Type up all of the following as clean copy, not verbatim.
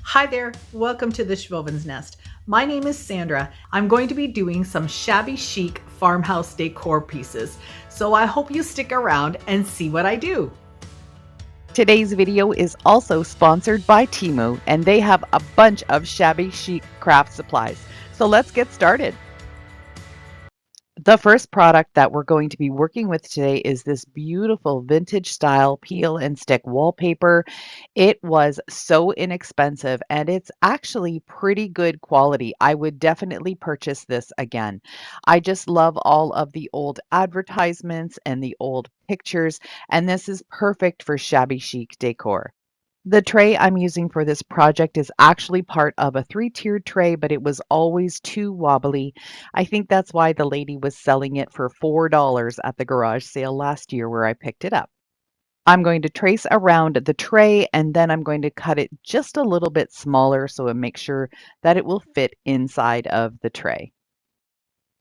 Hi there, welcome to the Schwowin's Nest. My name is Sandra. I'm going to be doing some shabby chic farmhouse decor pieces, so I hope you stick around and see what I do. Today's video is also sponsored by Temu, and they have a bunch of shabby chic craft supplies. So let's get started. The first product that we're going to be working with today is this beautiful vintage style peel and stick wallpaper. It was so inexpensive and it's actually pretty good quality. I would definitely purchase this again. I just love all of the old advertisements and the old pictures, and this is perfect for shabby chic decor. The tray I'm using for this project is actually part of a three-tiered tray, but it was always too wobbly. I think that's why the lady was selling it for $4 at the garage sale last year where I picked it up. I'm going to trace around the tray and then I'm going to cut it just a little bit smaller so it makes sure that it will fit inside of the tray.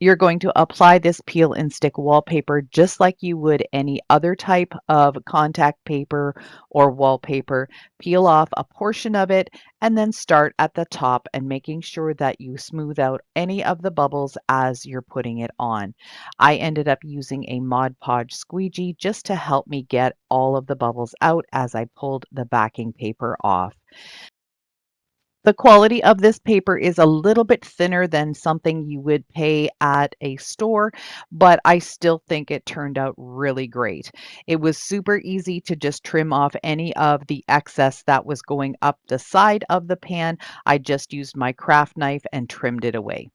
You're going to apply this peel and stick wallpaper just like you would any other type of contact paper or wallpaper. Peel off a portion of it and then start at the top and making sure that you smooth out any of the bubbles as you're putting it on. I ended up using a Mod Podge squeegee just to help me get all of the bubbles out as I pulled the backing paper off. The quality of this paper is a little bit thinner than something you would pay at a store, but I still think it turned out really great. It was super easy to just trim off any of the excess that was going up the side of the pan. I just used my craft knife and trimmed it away.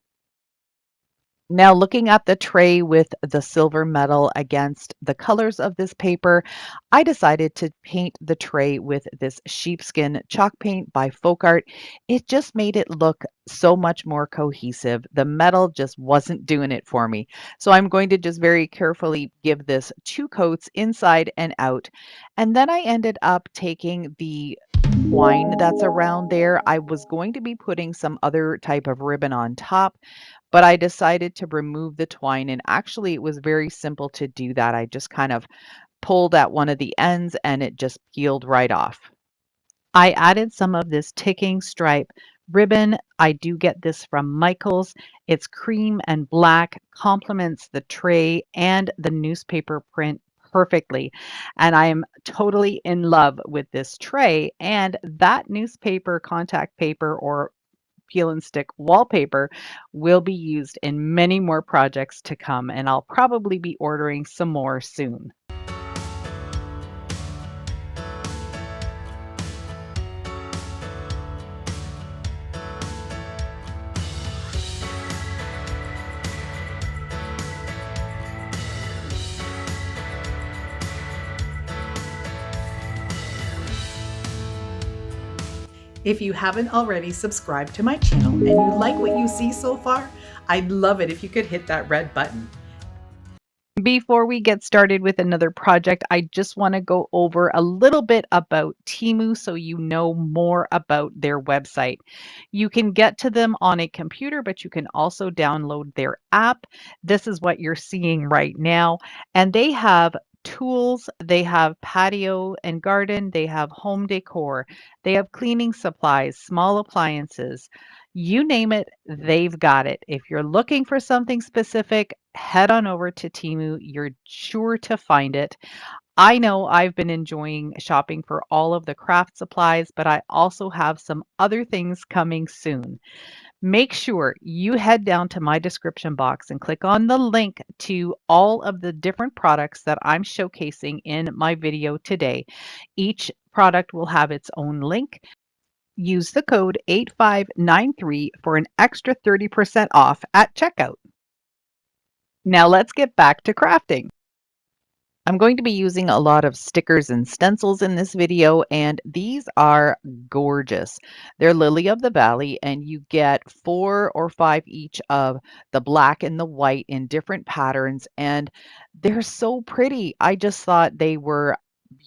Now, looking at the tray with the silver metal against the colors of this paper, I decided to paint the tray with this sheepskin chalk paint by Folk Art. It just made it look so much more cohesive. The metal just wasn't doing it for me. So I'm going to just very carefully give this 2 coats inside and out. And then I ended up taking the twine that's around there. I was going to be putting some other type of ribbon on top, but I decided to remove the twine, and actually it was very simple to do that. I just kind of pulled at one of the ends and it just peeled right off. I added some of this ticking stripe ribbon. I do get this from Michael's. It's cream and black, complements the tray and the newspaper print perfectly. And I am totally in love with this tray, and that newspaper contact paper or peel and stick wallpaper will be used in many more projects to come, and I'll probably be ordering some more soon. If you haven't already subscribed to my channel and you like what you see so far, I'd love it if you could hit that red button. Before we get started with another project, I just want to go over a little bit about Temu so you know more about their website. You can get to them on a computer, but you can also download their app. This is what you're seeing right now. And they have tools, they have patio and garden, they have home decor, they have cleaning supplies, small appliances. You name it, they've got it. If you're looking for something specific, head on over to Temu. You're sure to find it. I know I've been enjoying shopping for all of the craft supplies, but I also have some other things coming soon. Make sure you head down to my description box and click on the link to all of the different products that I'm showcasing in my video today. Each product will have its own link. Use the code 8593 for an extra 30% off at checkout. Now let's get back to crafting. I'm going to be using a lot of stickers and stencils in this video, and these are gorgeous. They're Lily of the Valley, and you get 4 or 5 each of the black and the white in different patterns, and they're so pretty. I just thought they were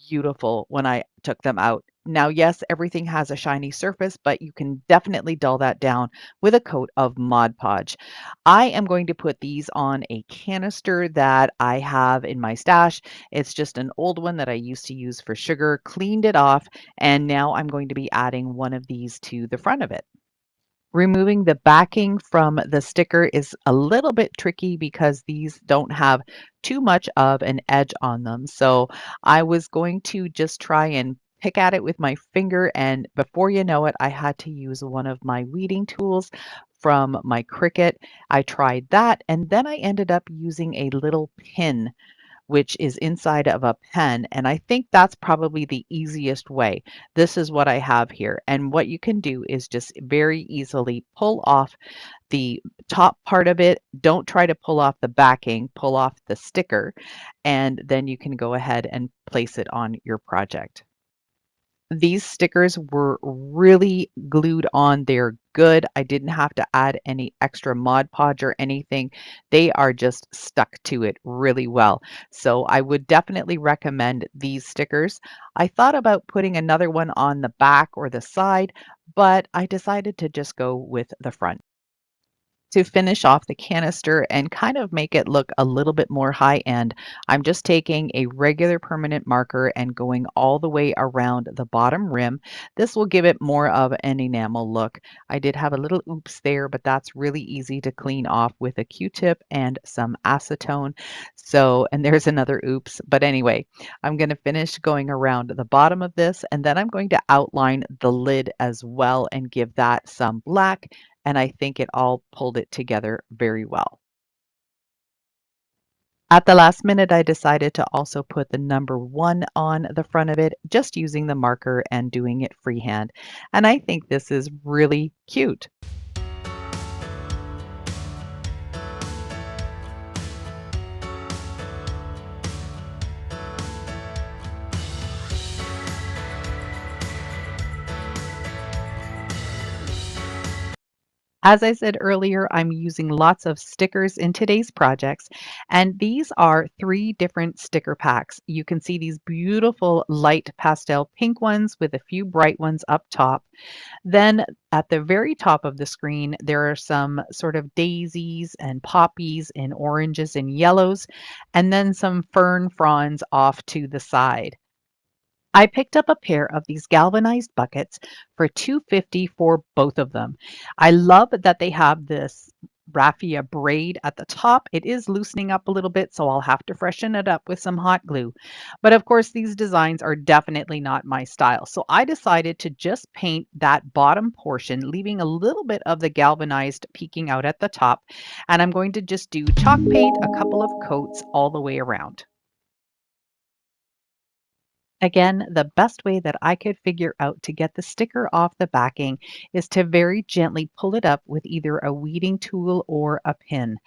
beautiful when I took them out. Now, yes, everything has a shiny surface, but you can definitely dull that down with a coat of Mod Podge. I am going to put these on a canister that I have in my stash. It's just an old one that I used to use for sugar, cleaned it off, and now I'm going to be adding one of these to the front of it. Removing the backing from the sticker is a little bit tricky because these don't have too much of an edge on them. So I was going to just try and pick at it with my finger, and before you know it, I had to use one of my weeding tools from my Cricut. I tried that, and then I ended up using a little pin which is inside of a pen. And I think that's probably the easiest way. This is what I have here. And what you can do is just very easily pull off the top part of it. Don't try to pull off the backing, pull off the sticker, and then you can go ahead and place it on your project. These stickers were really glued on. They're good. I didn't have to add any extra Mod Podge or anything. They are just stuck to it really well. So I would definitely recommend these stickers. I thought about putting another one on the back or the side, but I decided to just go with the front. To finish off the canister and kind of make it look a little bit more high end, I'm just taking a regular permanent marker and going all the way around the bottom rim. This will give it more of an enamel look. I did have a little oops there, but that's really easy to clean off with a Q-tip and some acetone. So, and there's another oops. But anyway, I'm going to finish going around the bottom of this, and then I'm going to outline the lid as well and give that some black, and I think it all pulled it together very well. At the last minute, I decided to also put the number 1 on the front of it, just using the marker and doing it freehand. And I think this is really cute. As I said earlier, I'm using lots of stickers in today's projects, and these are 3 different sticker packs. You can see these beautiful light pastel pink ones with a few bright ones up top. Then at the very top of the screen, there are some sort of daisies and poppies and oranges and yellows, and then some fern fronds off to the side. I picked up a pair of these galvanized buckets for $2.50 for both of them. I love that they have this raffia braid at the top. It is loosening up a little bit, so I'll have to freshen it up with some hot glue. But of course, these designs are definitely not my style. So I decided to just paint that bottom portion, leaving a little bit of the galvanized peeking out at the top. And I'm going to just do chalk paint, a couple of coats all the way around. Again, the best way that I could figure out to get the sticker off the backing is to very gently pull it up with either a weeding tool or a pin.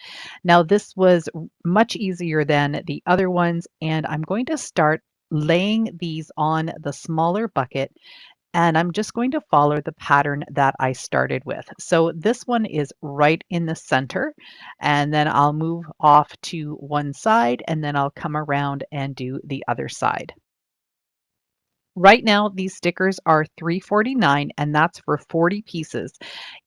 Now, this was much easier than the other ones, and I'm going to start laying these on the smaller bucket, and I'm just going to follow the pattern that I started with. So this one is right in the center, and then I'll move off to one side, and then I'll come around and do the other side. Right now, these stickers are $3.49, and that's for 40 pieces.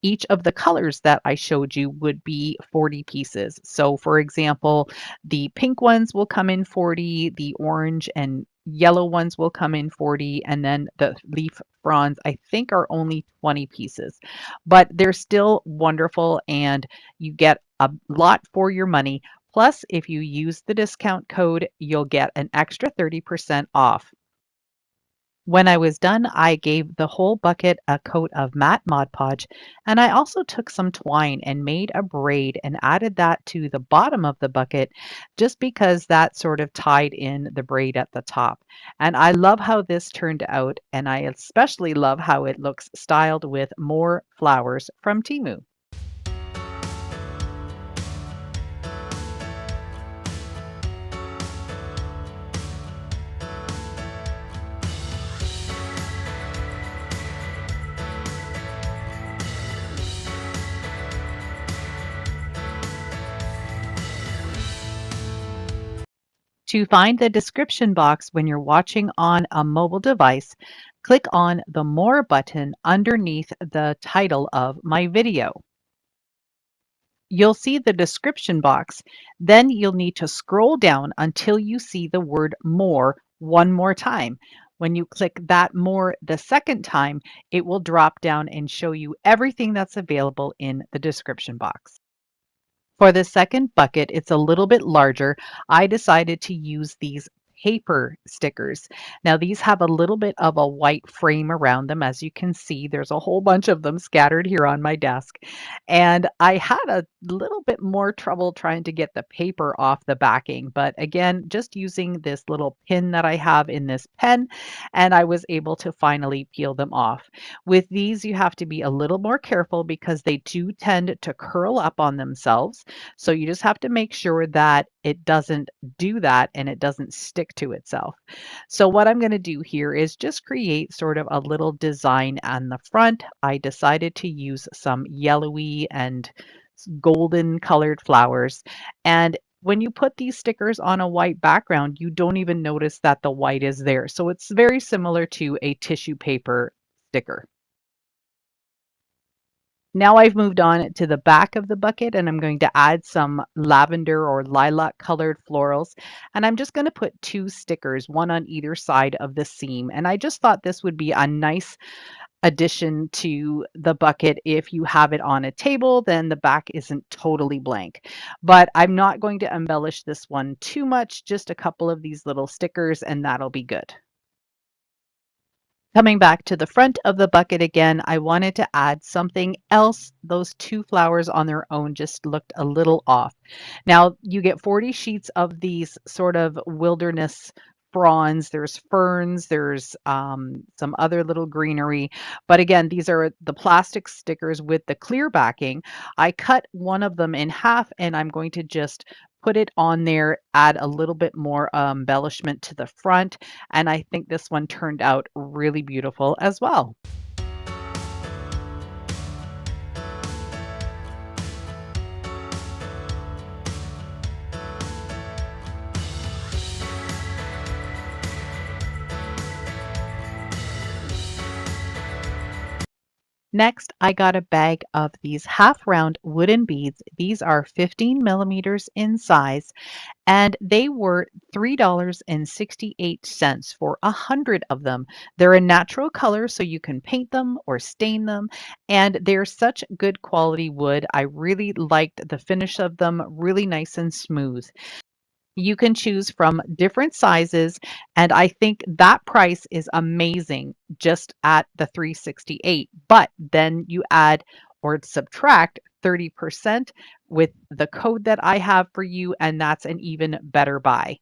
Each of the colors that I showed you would be 40 pieces. So for example, the pink ones will come in 40, the orange and yellow ones will come in 40, and then the leaf fronds I think are only 20 pieces. But they're still wonderful, and you get a lot for your money. Plus, if you use the discount code, you'll get an extra 30% off. When I was done, I gave the whole bucket a coat of matte Mod Podge, and I also took some twine and made a braid and added that to the bottom of the bucket just because that sort of tied in the braid at the top. And I love how this turned out, and I especially love how it looks styled with more flowers from Temu. To find the description box when you're watching on a mobile device, click on the More button underneath the title of my video. You'll see the description box. Then you'll need to scroll down until you see the word More one more time. When you click that More the second time, it will drop down and show you everything that's available in the description box. For the second bucket, it's a little bit larger. I decided to use these paper stickers. Now these have a little bit of a white frame around them. As you can see, there's a whole bunch of them scattered here on my desk. And I had a little bit more trouble trying to get the paper off the backing. But again, just using this little pin that I have in this pen, and I was able to finally peel them off. With these, you have to be a little more careful because they do tend to curl up on themselves. So you just have to make sure that it doesn't do that and it doesn't stick to itself. So what I'm going to do here is just create sort of a little design on the front. I decided to use some yellowy and golden colored flowers. And when you put these stickers on a white background, you don't even notice that the white is there. So it's very similar to a tissue paper sticker. Now I've moved on to the back of the bucket and I'm going to add some lavender or lilac colored florals. And I'm just going to put 2 stickers, one on either side of the seam. And I just thought this would be a nice addition to the bucket. If you have it on a table, then the back isn't totally blank. But I'm not going to embellish this one too much, just a couple of these little stickers and that'll be good. Coming back to the front of the bucket again, I wanted to add something else. Those 2 flowers on their own just looked a little off. Now, you get 40 sheets of these sort of wilderness fronds. There's ferns, there's some other little greenery. But again, these are the plastic stickers with the clear backing. I cut one of them in half and I'm going to just put it on there, add a little bit more embellishment to the front. And I think this one turned out really beautiful as well. Next, I got a bag of these half round wooden beads. These are 15 millimeters in size and they were $3.68 for 100 of them. They're a natural color, so you can paint them or stain them, and they're such good quality wood. I really liked the finish of them, really nice and smooth. You can choose from different sizes, and I think that price is amazing just at the 368. But then you add or subtract 30% with the code that I have for you, and that's an even better buy.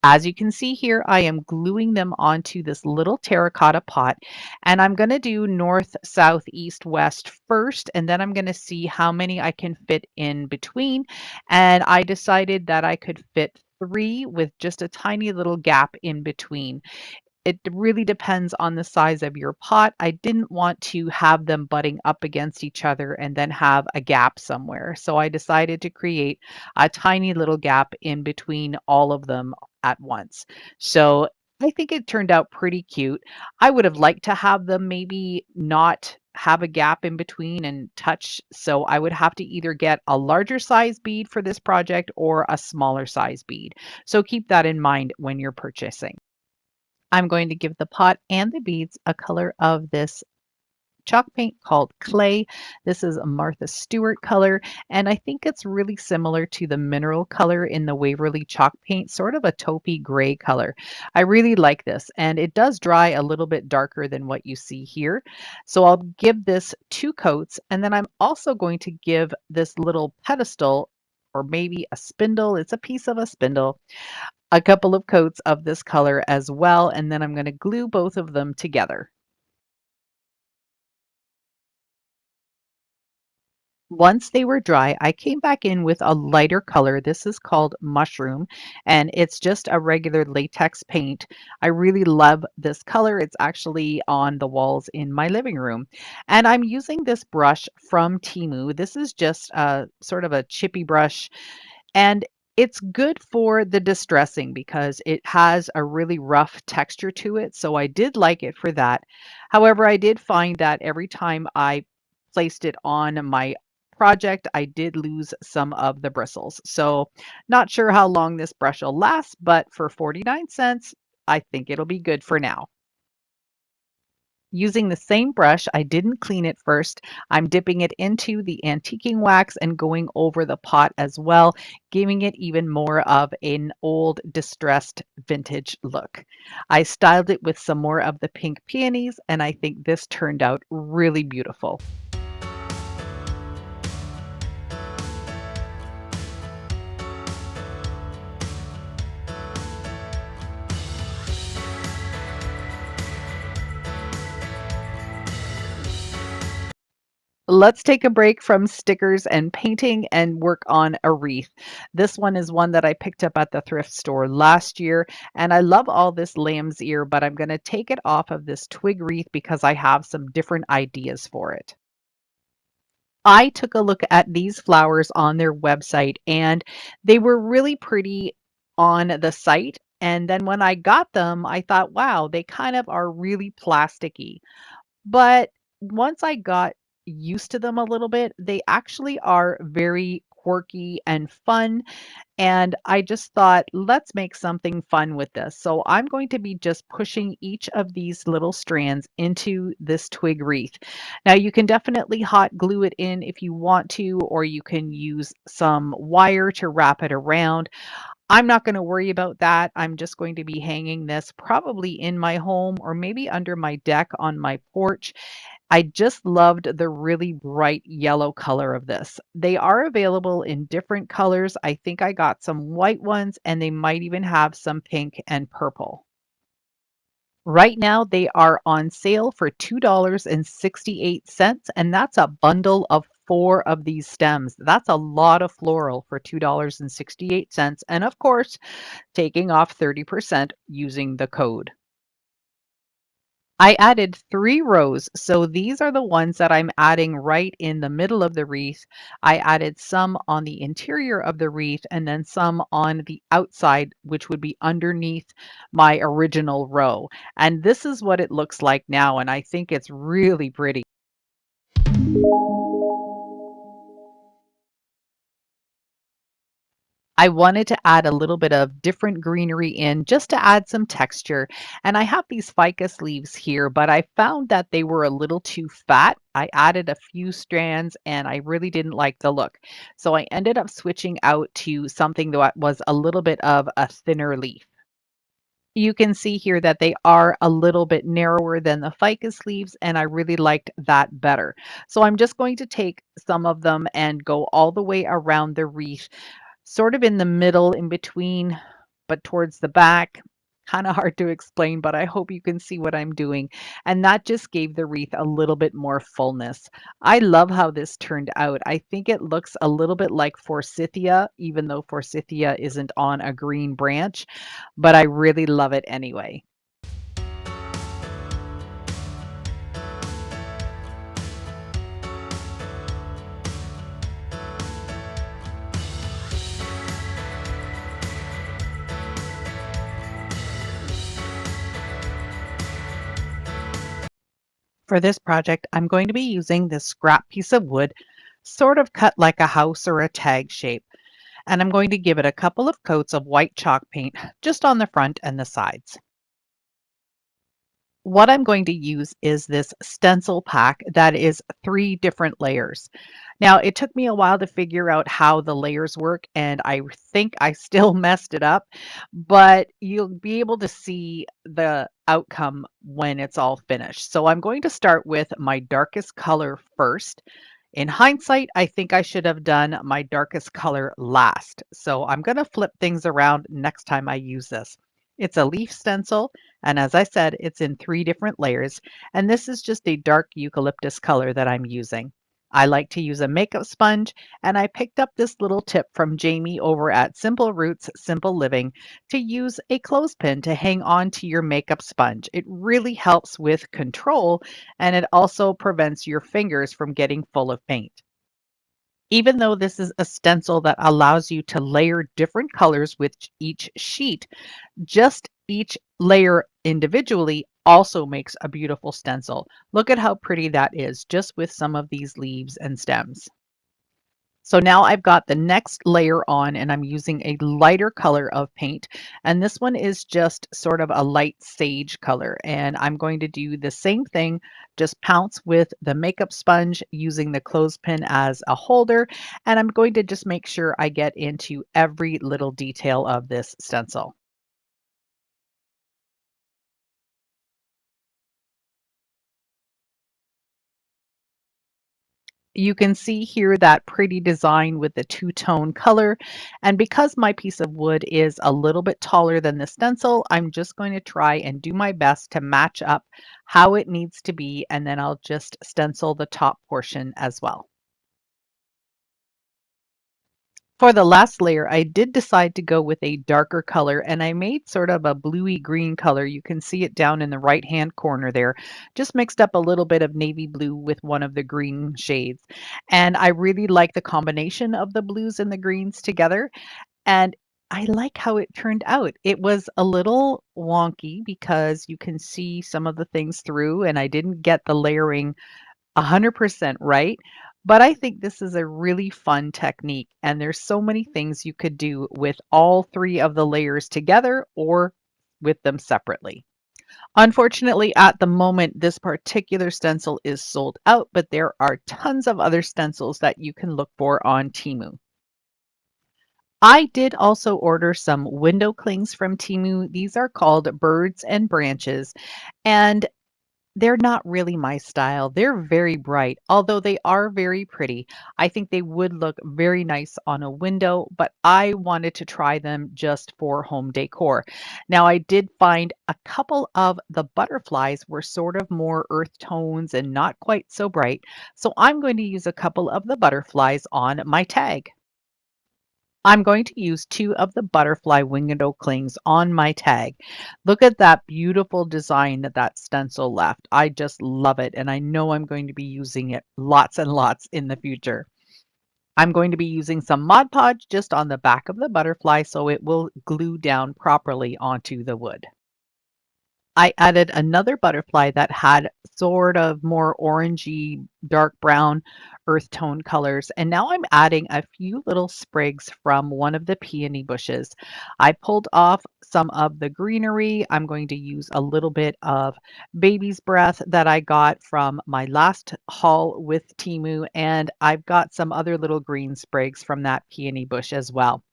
As you can see here, I am gluing them onto this little terracotta pot, and I'm going to do north, south, east, west first, and then I'm going to see how many I can fit in between. And I decided that I could fit 3 with just a tiny little gap in between. It really depends on the size of your pot. I didn't want to have them butting up against each other and then have a gap somewhere. So I decided to create a tiny little gap in between all of them at once. So I think it turned out pretty cute. I would have liked to have them maybe not have a gap in between and touch. So I would have to either get a larger size bead for this project or a smaller size bead. So keep that in mind when you're purchasing. I'm going to give the pot and the beads a color of this chalk paint called Clay. This is a Martha Stewart color, and I think it's really similar to the mineral color in the Waverly chalk paint, sort of a taupey gray color. I really like this, and it does dry a little bit darker than what you see here. So I'll give this 2 coats, and then I'm also going to give this little pedestal or maybe a spindle. It's a piece of a spindle, a couple of coats of this color as well, and then I'm going to glue both of them together. Once they were dry, I came back in with a lighter color. This is called Mushroom, and it's just a regular latex paint. I really love this color. It's actually on the walls in my living room. And I'm using this brush from Temu. This is just a sort of a chippy brush, and It's good for the distressing because it has a really rough texture to it, so I did like it for that. However, I did find that every time I placed it on my project, I did lose some of the bristles. So, not sure how long this brush will last, but for 49 cents, I think it'll be good for now. Using the same brush, I didn't clean it first. I'm dipping it into the antiquing wax and going over the pot as well, giving it even more of an old, distressed vintage look. I styled it with some more of the pink peonies, and I think this turned out really beautiful. Let's take a break from stickers and painting and work on a wreath. This one is one that I picked up at the thrift store last year, and I love all this lamb's ear, but I'm going to take it off of this twig wreath because I have some different ideas for it. I took a look at these flowers on their website, and they were really pretty on the site. And then when I got them, I thought, wow, they kind of are really plasticky. But once I got used to them a little bit, they actually are very quirky and fun. And I just thought, let's make something fun with this. So I'm going to be just pushing each of these little strands into this twig wreath. Now you can definitely hot glue it in if you want to, or you can use some wire to wrap it around. I'm not going to worry about that. I'm just going to be hanging this probably in my home or maybe under my deck on my porch. I just loved the really bright yellow color of this. They are available in different colors. I think I got some white ones and they might even have some pink and purple. Right now, they are on sale for $2.68, and that's a bundle of 4 of these stems. That's a lot of floral for $2.68, and of course, taking off 30% using the code. I added 3 rows, so these are the ones that I'm adding right in the middle of the wreath. I added some on the interior of the wreath and then some on the outside, which would be underneath my original row. And this is what it looks like now, and I think it's really pretty. I wanted to add a little bit of different greenery in just to add some texture. And I have these ficus leaves here, but I found that they were a little too fat. I added a few strands and I really didn't like the look. So I ended up switching out to something that was a little bit of a thinner leaf. You can see here that they are a little bit narrower than the ficus leaves, and I really liked that better. So I'm just going to take some of them and go all the way around the wreath, sort of in the middle, in between, but towards the back. Kind of hard to explain, but I hope you can see what I'm doing. And that just gave the wreath a little bit more fullness. I love how this turned out. I think it looks a little bit like forsythia, even though forsythia isn't on a green branch, but I really love it anyway. For this project, I'm going to be using this scrap piece of wood, sort of cut like a house or a tag shape, and I'm going to give it a couple of coats of white chalk paint just on the front and the sides. What I'm going to use is this stencil pack that is 3 different layers. Now, it took me a while to figure out how the layers work, and I think I still messed it up, but you'll be able to see the outcome when it's all finished. So I'm going to start with my darkest color first. In hindsight, I think I should have done my darkest color last. So I'm going to flip things around next time I use this. It's a leaf stencil, and as I said, it's in 3 different layers, and this is just a dark eucalyptus color that I'm using. I like to use a makeup sponge, and I picked up this little tip from Jamie over at Simple Roots Simple Living to use a clothespin to hang on to your makeup sponge. It really helps with control, and it also prevents your fingers from getting full of paint. Even though this is a stencil that allows you to layer different colors with each sheet, just each layer individually also makes a beautiful stencil. Look at how pretty that is just with some of these leaves and stems. So now I've got the next layer on and I'm using a lighter color of paint. And this one is just sort of a light sage color. And I'm going to do the same thing, just pounce with the makeup sponge using the clothespin as a holder. And I'm going to just make sure I get into every little detail of this stencil. You can see here that pretty design with the two-tone color. And because my piece of wood is a little bit taller than the stencil, I'm just going to try and do my best to match up how it needs to be, and then I'll just stencil the top portion as well. For the last layer, I did decide to go with a darker color and I made sort of a bluey green color. You can see it down in the right hand corner there. Just mixed up a little bit of navy blue with one of the green shades. And I really like the combination of the blues and the greens together. And I like how it turned out. It was a little wonky because you can see some of the things through and I didn't get the layering 100% right. But I think this is a really fun technique, and there's so many things you could do with all three of the layers together or with them separately. Unfortunately, at the moment, this particular stencil is sold out, but there are tons of other stencils that you can look for on Temu. I did also order some window clings from Temu. These are called birds and branches, and they're not really my style. They're very bright, although they are very pretty. I think they would look very nice on a window, but I wanted to try them just for home decor. Now, I did find a couple of the butterflies were sort of more earth tones and not quite so bright. So I'm going to use a couple of the butterflies on my tag. I'm going to use two of the butterfly window clings on my tag. Look at that beautiful design that that stencil left. I just love it, and I know I'm going to be using it lots and lots in the future. I'm going to be using some Mod Podge just on the back of the butterfly so it will glue down properly onto the wood. I added another butterfly that had sort of more orangey, dark brown earth tone colors. And now I'm adding a few little sprigs from one of the peony bushes. I pulled off some of the greenery. I'm going to use a little bit of baby's breath that I got from my last haul with Temu. And I've got some other little green sprigs from that peony bush as well.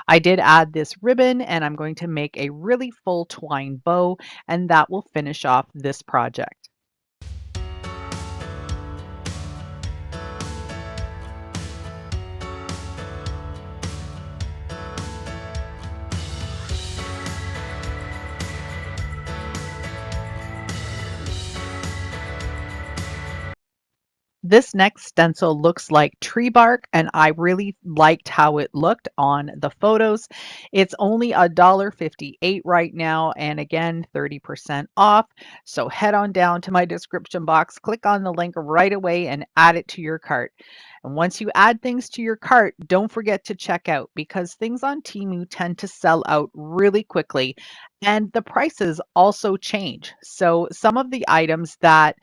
I did add this ribbon and I'm going to make a really full twine bow and that will finish off this project. This next stencil looks like tree bark, and I really liked how it looked on the photos. It's only $1.58 right now, and again, 30% off. So head on down to my description box, click on the link right away, and add it to your cart. And once you add things to your cart, don't forget to check out because things on Temu tend to sell out really quickly, and the prices also change. So some of the items that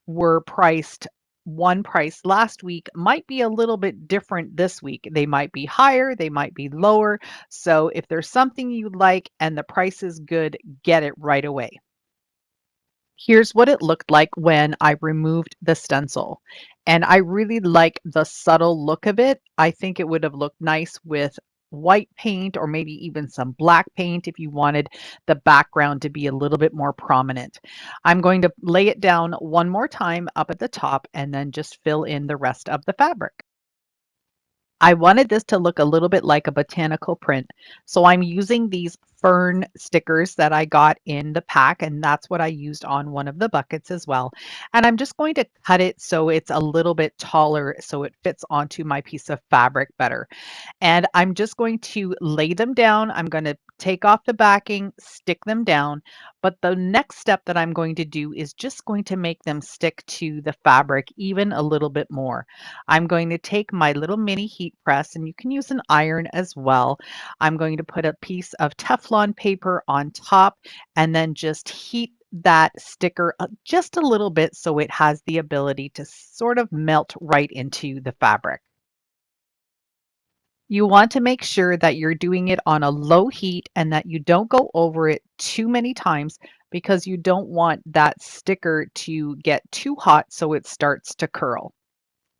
were priced one price last week might be a little bit different this week. They might be higher, they might be lower. So if there's something you like and the price is good, get it right away. Here's what it looked like when I removed the stencil. And I really like the subtle look of it. I think it would have looked nice with white paint or maybe even some black paint if you wanted the background to be a little bit more prominent. I'm going to lay it down one more time up at the top and then just fill in the rest of the fabric. I wanted this to look a little bit like a botanical print. So I'm using these fern stickers that I got in the pack, and that's what I used on one of the buckets as well. And I'm just going to cut it so it's a little bit taller so it fits onto my piece of fabric better. And I'm just going to lay them down. I'm going to take off the backing, stick them down. But the next step that I'm going to do is just going to make them stick to the fabric even a little bit more. I'm going to take my little mini heat press, and you can use an iron as well. I'm going to put a piece of Teflon paper on top and then just heat that sticker just a little bit so it has the ability to sort of melt right into the fabric. You want to make sure that you're doing it on a low heat and that you don't go over it too many times because you don't want that sticker to get too hot so it starts to curl.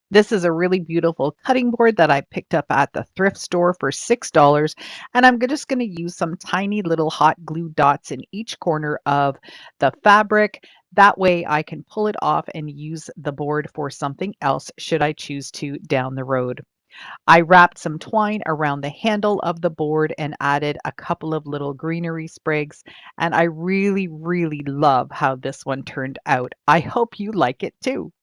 This is a really beautiful cutting board that I picked up at the thrift store for $6, and I'm just going to use some tiny little hot glue dots in each corner of the fabric. That way I can pull it off and use the board for something else should I choose to down the road. I wrapped some twine around the handle of the board and added a couple of little greenery sprigs, and I really, really love how this one turned out. I hope you like it too.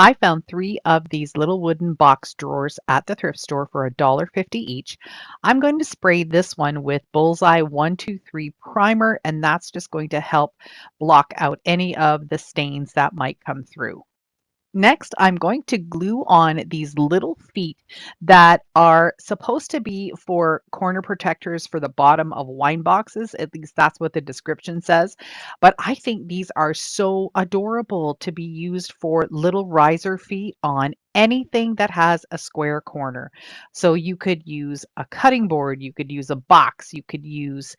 I found 3 of these little wooden box drawers at the thrift store for $1.50 each. I'm going to spray this one with Bullseye 123 primer, and that's just going to help block out any of the stains that might come through. Next, I'm going to glue on these little feet that are supposed to be for corner protectors for the bottom of wine boxes. At least that's what the description says. But I think these are so adorable to be used for little riser feet on anything that has a square corner. So you could use a cutting board, you could use a box, you could use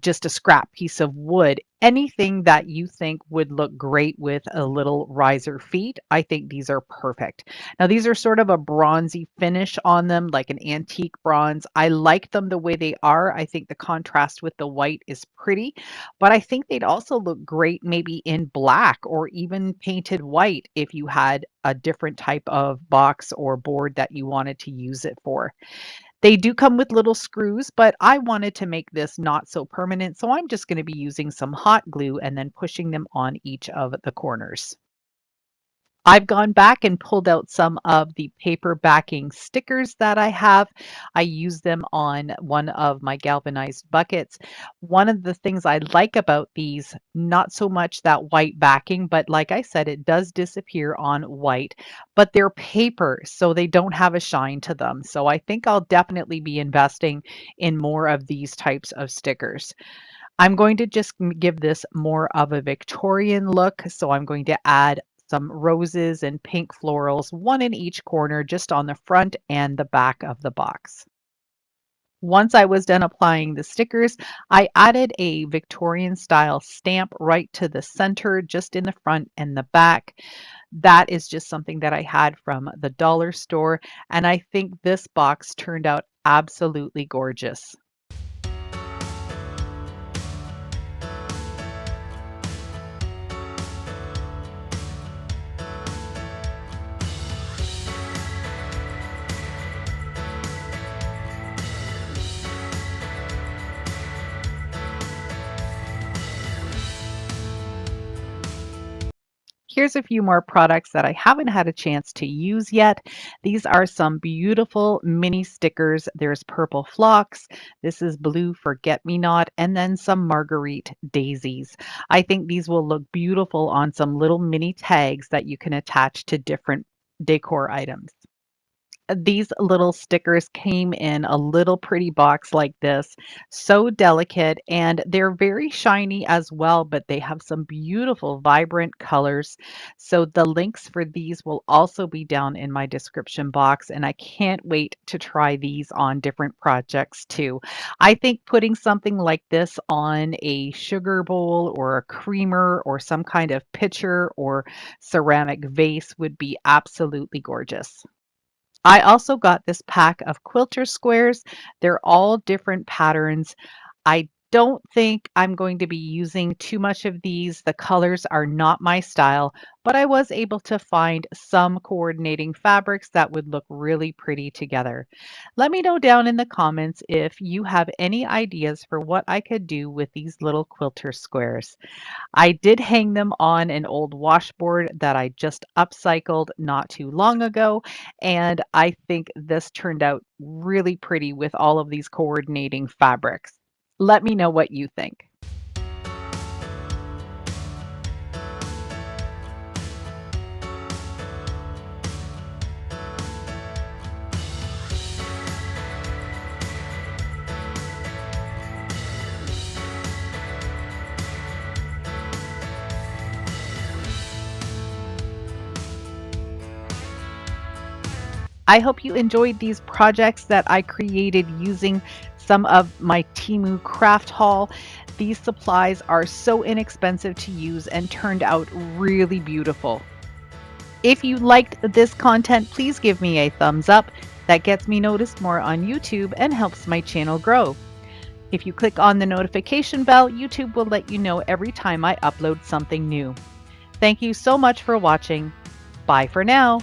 just a scrap piece of wood, anything that you think would look great with a little riser feet. I think these are perfect. Now, these are sort of a bronzy finish on them, like an antique bronze. I like them the way they are. I think the contrast with the white is pretty, but I think they'd also look great maybe in black or even painted white if you had a different type of box or board that you wanted to use it for. They do come with little screws, but I wanted to make this not so permanent, so I'm just going to be using some hot glue and then pushing them on each of the corners. I've gone back and pulled out some of the paper backing stickers that I have. I use them on one of my galvanized buckets. One of the things I like about these, not so much that white backing, but like I said, it does disappear on white, but they're paper, so they don't have a shine to them. So I think I'll definitely be investing in more of these types of stickers. I'm going to just give this more of a Victorian look. So I'm going to add some roses and pink florals, one in each corner, just on the front and the back of the box. Once I was done applying the stickers, I added a Victorian style stamp right to the center, just in the front and the back. That is just something that I had from the dollar store, and I think this box turned out absolutely gorgeous. Here's a few more products that I haven't had a chance to use yet. These are some beautiful mini stickers. There's purple phlox. This is blue forget-me-not, and then some marguerite daisies. I think these will look beautiful on some little mini tags that you can attach to different decor items. These little stickers came in a little pretty box like this, so delicate, and they're very shiny as well, but they have some beautiful vibrant colors. So the links for these will also be down in my description box, and I can't wait to try these on different projects too. I think putting something like this on a sugar bowl or a creamer or some kind of pitcher or ceramic vase would be absolutely gorgeous. I also got this pack of quilter squares. They're all different patterns. I don't think I'm going to be using too much of these. The colors are not my style, but I was able to find some coordinating fabrics that would look really pretty together. Let me know down in the comments if you have any ideas for what I could do with these little quilter squares. I did hang them on an old washboard that I just upcycled not too long ago, and I think this turned out really pretty with all of these coordinating fabrics. Let me know what you think. I hope you enjoyed these projects that I created using some of my Temu craft haul. These supplies are so inexpensive to use and turned out really beautiful. If you liked this content, please give me a thumbs up. That gets me noticed more on YouTube and helps my channel grow. If you click on the notification bell, YouTube will let you know every time I upload something new. Thank you so much for watching. Bye for now.